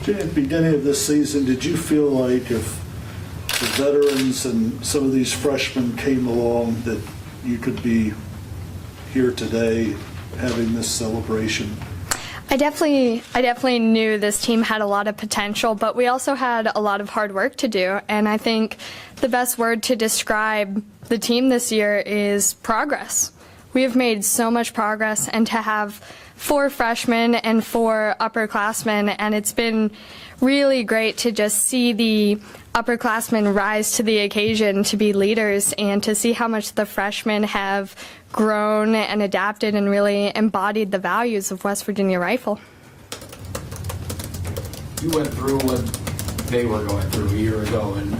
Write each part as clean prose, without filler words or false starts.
At the beginning of this season, did you feel like if the veterans and some of these freshmen came along that you could be here today having this celebration? I definitely knew this team had a lot of potential, but we also had a lot of hard work to do. And I think the best word to describe the team this year is progress. We have made so much progress, and to have 4 freshmen and 4 upperclassmen, and it's been really great to just see the upperclassmen rise to the occasion to be leaders, and to see how much the freshmen have grown and adapted and really embodied the values of West Virginia Rifle. You went through what they were going through a year ago, and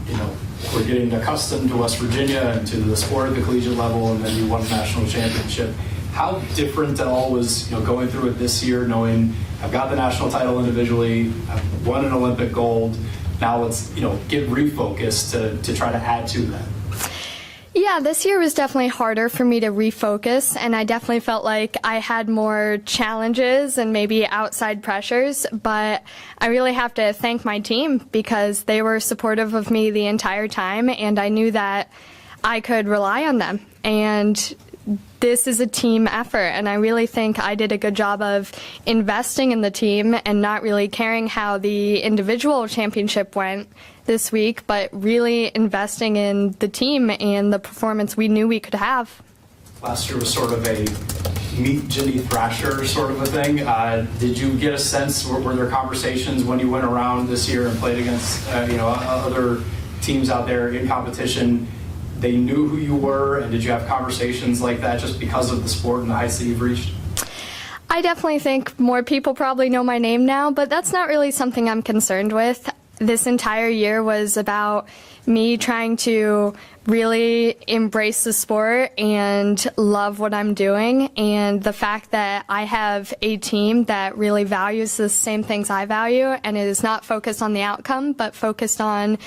you know, we're getting accustomed to West Virginia and to the sport at the collegiate level, and then you won the national championship. How different at all was, you know, going through it this year, knowing I've got the national title individually, I've won an Olympic gold, now let's, you know, get refocused to try to add to that? Yeah, this year was definitely harder for me to refocus, and I definitely felt like I had more challenges and maybe outside pressures, but I really have to thank my team because they were supportive of me the entire time, and I knew that I could rely on them. And this is a team effort, and I really think I did a good job of investing in the team and not really caring how the individual championship went this week, but really investing in the team and the performance we knew we could have. Last year was sort of a meet Ginny Thrasher sort of a thing. Did you get a sense, were there conversations when you went around this year and played against you know, other teams out there in competition? They knew who you were, and did you have conversations like that just because of the sport and the heights that you've reached? I definitely think more people probably know my name now, but that's not really something I'm concerned with. This entire year was about me trying to really embrace the sport and love what I'm doing, and the fact that I have a team that really values the same things I value and is not focused on the outcome but focused on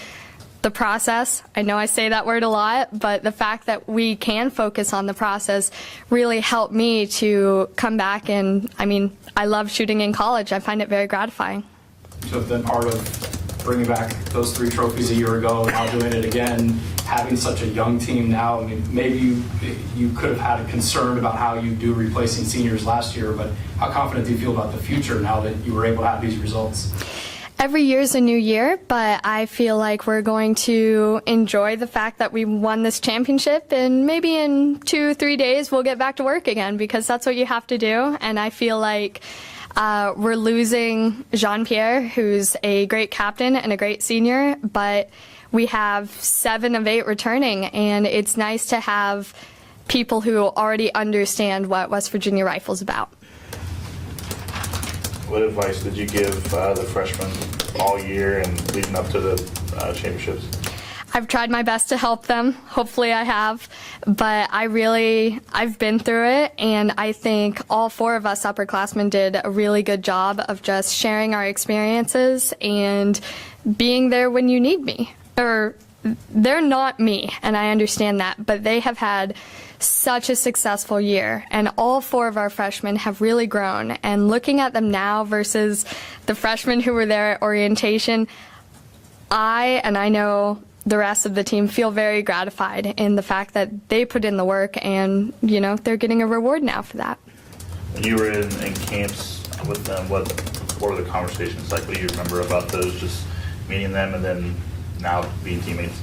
the process. I know I say that word a lot, but the fact that we can focus on the process really helped me to come back, and I mean, I love shooting in college. I find it very gratifying. So have been part of bringing back those 3 trophies a year ago, now doing it again, having such a young team now. I mean, maybe you could have had a concern about how you do replacing seniors last year, but how confident do you feel about the future now that you were able to have these results? Every year is a new year, but I feel like we're going to enjoy the fact that we won this championship, and maybe in 2-3 days we'll get back to work again, because that's what you have to do. And I feel like we're losing Jean-Pierre, who's a great captain and a great senior, but we have 7 of 8 returning, and it's nice to have people who already understand what West Virginia Rifle's about. What advice did you give the freshmen all year and leading up to the championships? I've tried my best to help them. Hopefully I have. But I've been through it, and I think all 4 of us upperclassmen did a really good job of just sharing our experiences and being there when you need me. Or they're not me, and I understand that, but they have had such a successful year, and all 4 of our freshmen have really grown. And looking at them now versus the freshmen who were there at orientation, I know the rest of the team feel very gratified in the fact that they put in the work, and you know, they're getting a reward now for that. When you were in camps with them, what were the conversations like? What do you remember about those, just meeting them and then now being teammates?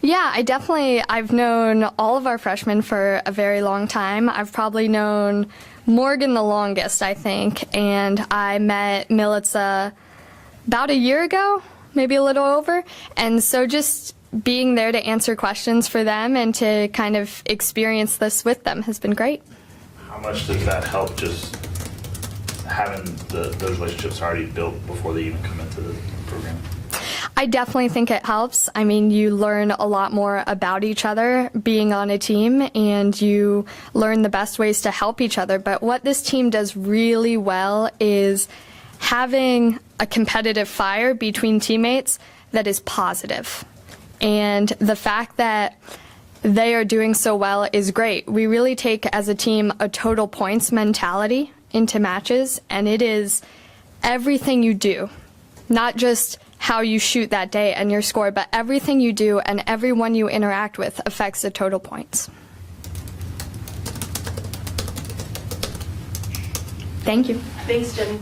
Yeah, I've known all of our freshmen for a very long time. I've probably known Morgan the longest, I think, and I met Militza about a year ago, maybe a little over, and so just being there to answer questions for them and to kind of experience this with them has been great. How much does that help, just having those relationships already built before they even come into the program? I definitely think it helps. I mean, you learn a lot more about each other being on a team, and you learn the best ways to help each other. But what this team does really well is having a competitive fire between teammates that is positive. And the fact that they are doing so well is great. We really take, as a team, a total points mentality into matches, and it is everything you do not just how you shoot that day and your score, but everything you do and everyone you interact with affects the total points. Thank you. Thanks, Jenny.